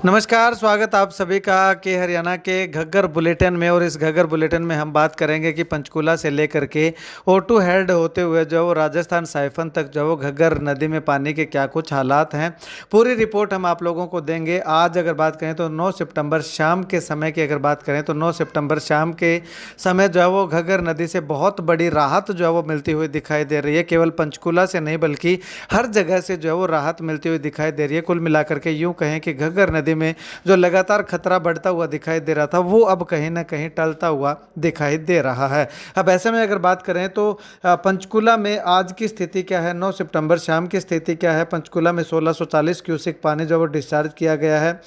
नमस्कार, स्वागत आप सभी का के हरियाणा के घग्गर बुलेटिन में। और इस घग्गर बुलेटिन में हम बात करेंगे कि पंचकूला से लेकर के ओटू हेड होते हुए जो वो राजस्थान साइफन तक जो वो घग्गर नदी में पानी के क्या कुछ हालात हैं, पूरी रिपोर्ट हम आप लोगों को देंगे। आज अगर बात करें तो 9 सितंबर शाम के समय की अगर बात करें तो 9 सितंबर शाम के समय जो है वो घग्गर नदी से बहुत बड़ी राहत जो है वो मिलती हुई दिखाई दे रही है। केवल पंचकूला से नहीं बल्कि हर जगह से जो है वो राहत मिलती हुई दिखाई दे रही है। कुल मिलाकर के यूँ कहें कि घग्गर नदी में जो लगातार खतरा बढ़ता हुआ दिखाई दे रहा था वो अब कहीं ना कहीं टलता हुआ दिखाई दे रहा है। अब ऐसे में अगर बात करें तो पंचकूला में आज की स्थिति क्या है, 9 सितंबर शाम की स्थिति क्या है। पंचकूला में 1640 क्यूसिक पानी जो वो डिस्चार्ज किया गया है।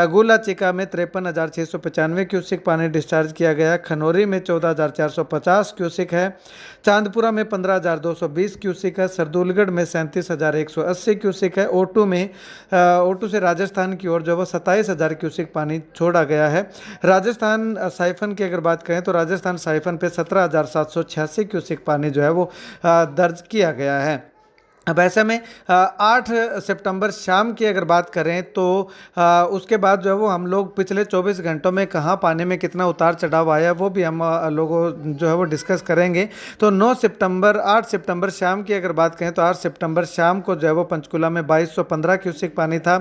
गुला चिका में 53,695 क्यूसिक पानी डिस्चार्ज किया गया है। खनौरी में 14,450 क्यूसिक है। चांदपुरा में 15,220 क्यूसिक है। सरदूलगढ़ में 37,180 क्यूसिक है। ओटू से राजस्थान की ओर जो वो 27,000 क्यूसिक पानी छोड़ा गया है। राजस्थान साइफन की अगर बात करें तो राजस्थान साइफन पे 17,786 क्यूसिक पानी जो है वो दर्ज किया गया है। अब ऐसे में 8 सितंबर शाम की अगर बात करें तो उसके बाद जो है वो हम लोग पिछले 24 घंटों में कहाँ पानी में कितना उतार चढ़ाव आया वो भी हम लोगों जो है वो डिस्कस करेंगे। तो 8 सितंबर शाम की अगर बात करें तो 8 सितंबर शाम को जो है वो पंचकूला में 2215 क्यूसिक पानी था।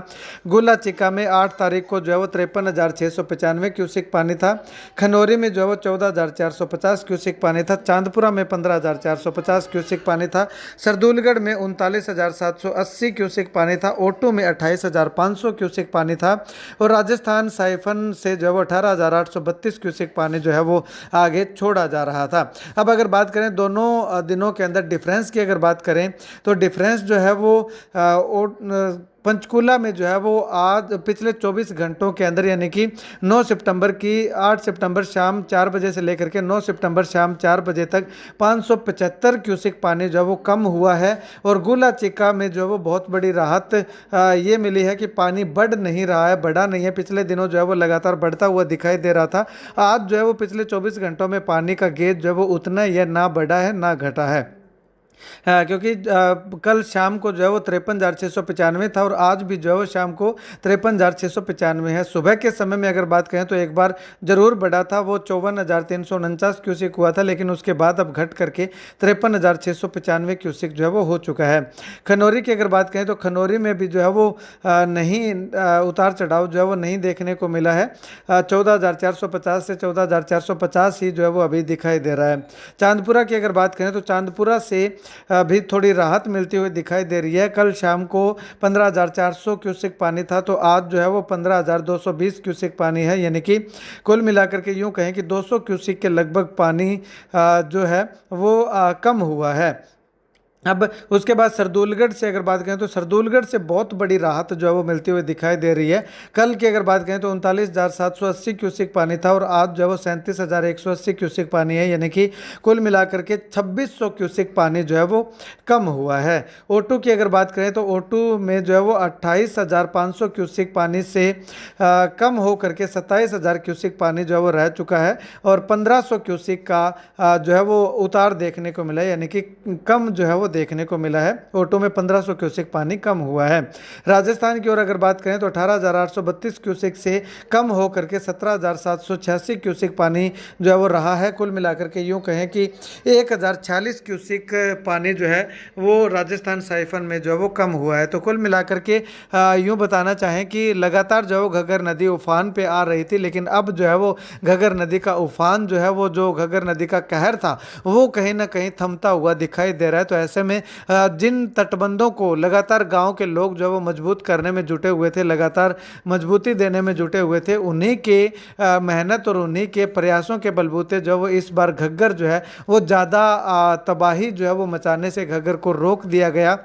गुला चिका में 8 तारीख को जो है वो 53,695 क्यूसिक पानी था। खनौरी में जो है वो 14,450 क्यूसिक पानी था। चांदपुरा में 15,450 क्यूसिक पानी था। सरदूलगढ़ में 39,780 क्यूसिक पानी था। ओटू में 28,500 क्यूसिक पानी था। और राजस्थान साइफन से जो है 18,832 क्यूसिक पानी जो है वो आगे छोड़ा जा रहा था। अब अगर बात करें दोनों दिनों के अंदर डिफरेंस की अगर बात करें तो डिफरेंस जो है वो पंचकूला में जो है वो आज पिछले 24 घंटों के अंदर यानी कि 9 सितंबर की 8 सितंबर शाम 4 बजे से लेकर के 9 सितंबर शाम 4 बजे तक 575 क्यूसिक पानी जो है वो कम हुआ है। और गुला चिका में जो है वो बहुत बड़ी राहत ये मिली है कि पानी बढ़ नहीं रहा है, बढ़ा नहीं है। पिछले दिनों जो है वो लगातार बढ़ता हुआ दिखाई दे रहा था। आज जो है वो पिछले 24 घंटों में पानी का गेज जो है वो उतना ही है, ना बढ़ा है ना घटा है। क्योंकि कल शाम को जो है वो 53,695 था और आज भी जो है वो शाम को 53,695 है। सुबह के समय में अगर बात करें तो एक बार जरूर बढ़ा था, वो 54,349 क्यूसिक हुआ था, लेकिन उसके बाद अब घट करके 53,695 क्यूसिक जो है वो हो चुका है। खनौरी की अगर बात करें तो खनौरी में भी जो है वो नहीं उतार चढ़ाव जो है वो नहीं देखने को मिला है। 14,450 से 14,450 ही जो है वो अभी दिखाई दे रहा है। चांदपुरा की अगर बात करें तो चांदपुरा से भी थोड़ी राहत मिलती हुई दिखाई दे रही है। कल शाम को 15,400 क्यूसिक पानी था, तो आज जो है वो 15,220 क्यूसिक पानी है। यानी कि कुल मिलाकर के यूं कहें कि 200 क्यूसिक के लगभग पानी जो है वो कम हुआ है। अब उसके बाद सरदूलगढ़ से अगर बात करें तो सरदूलगढ़ से बहुत बड़ी राहत जो है वो मिलती हुई दिखाई दे रही है। कल की अगर बात करें तो 39,780 क्यूसिक पानी था और आज जो है वो 37,180 क्यूसिक पानी है। यानी कि कुल मिलाकर के 2600 क्यूसिक पानी जो है वो कम हुआ है। ओटू की अगर बात करें तो ओटू में जो है वो 28,500 क्यूसिक पानी से कम हो करके 27,000 क्यूसिक पानी जो है वो रह चुका है। और 1500 क्यूसिक का जो है वो उतार देखने को मिला है, यानी कि कम जो है वो देखने को मिला है। ओटो में 1500 क्यूसिक पानी कम हुआ है। राजस्थान की ओर अगर बात करें तो 18,832 क्यूसिक से कम हो करके 17,786 क्यूसिक पानी जो है वो रहा है। कुल मिलाकर के यूं कहें कि 1,046 क्यूसिक पानी जो है वो राजस्थान साइफन में जो है वो कम हुआ है। तो कुल मिलाकर के यूं बताना चाहें कि लगातार जो है घग्गर नदी उफान पे आ रही थी, लेकिन अब जो है वो घग्गर नदी का उफान जो है वो जो घग्गर नदी का कहर था वो कहीं ना कहीं थमता हुआ दिखाई दे रहा है। तो ऐसे में जिन तटबंधों को लगातार गांव के लोग जो वो मजबूत करने में जुटे हुए थे, लगातार मजबूती देने में जुटे हुए थे, उन्हीं के मेहनत और उन्हीं के प्रयासों के बलबूते जो वो इस बार घग्गर जो है वो ज़्यादा तबाही जो है वो मचाने से घग्गर को रोक दिया गया।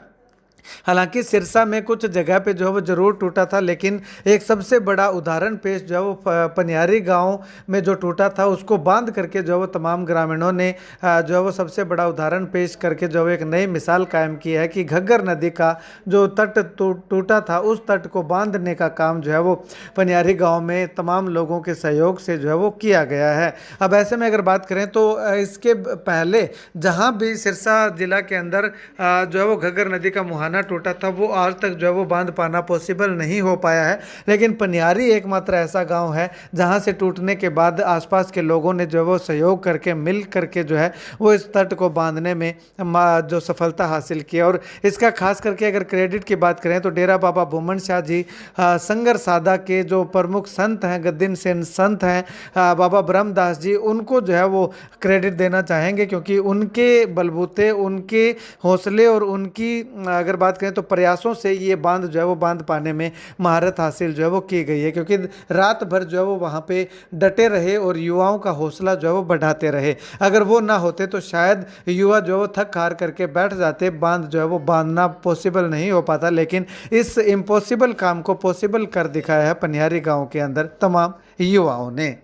हालांकि सिरसा में कुछ जगह पे जो है वो जरूर टूटा था, लेकिन एक सबसे बड़ा उदाहरण पेश जो है वो पनियारी गांव में जो टूटा था उसको बांध करके जो है वो तमाम ग्रामीणों ने जो है वो सबसे बड़ा उदाहरण पेश करके जो है एक नई मिसाल कायम की है कि घग्गर नदी का जो तट टूटा था उस तट को बांधने का काम जो है वो पनियारी गाँव में तमाम लोगों के सहयोग से जो है वो किया गया है। अब ऐसे में अगर बात करें तो इसके पहले जहाँ भी सिरसा जिला के अंदर जो है वो घग्गर नदी का मुहाना पाना टूटा था वो आज तक जो है वो बांध पाना पॉसिबल नहीं हो पाया है। लेकिन पनियारी एकमात्र ऐसा गांव है जहां से टूटने के बाद आसपास के लोगों ने जो है वो सहयोग करके मिल करके जो है वो इस तट को बांधने में जो सफलता हासिल की। और इसका खास करके अगर क्रेडिट की बात करें तो डेरा बाबा भूमन शाह जी संगर साधा के जो प्रमुख संत हैं, गद्दीन सेन संत हैं, बाबा ब्रह्मदास जी, उनको जो है वो क्रेडिट देना चाहेंगे, क्योंकि उनके बलबूते, उनके हौसले और उनकी अगर बात करें तो प्रयासों से ये बांध जो है वो बांध पाने में महारत हासिल जो है वो की गई है। क्योंकि रात भर जो है वो वहाँ पे डटे रहे और युवाओं का हौसला जो है वो बढ़ाते रहे। अगर वो ना होते तो शायद युवा जो है वो थक हार करके बैठ जाते, बांध जो है वो बांधना पॉसिबल नहीं हो पाता। लेकिन इस इम्पॉसिबल काम को पॉसिबल कर दिखाया है पनियारी गांव के अंदर तमाम युवाओं ने।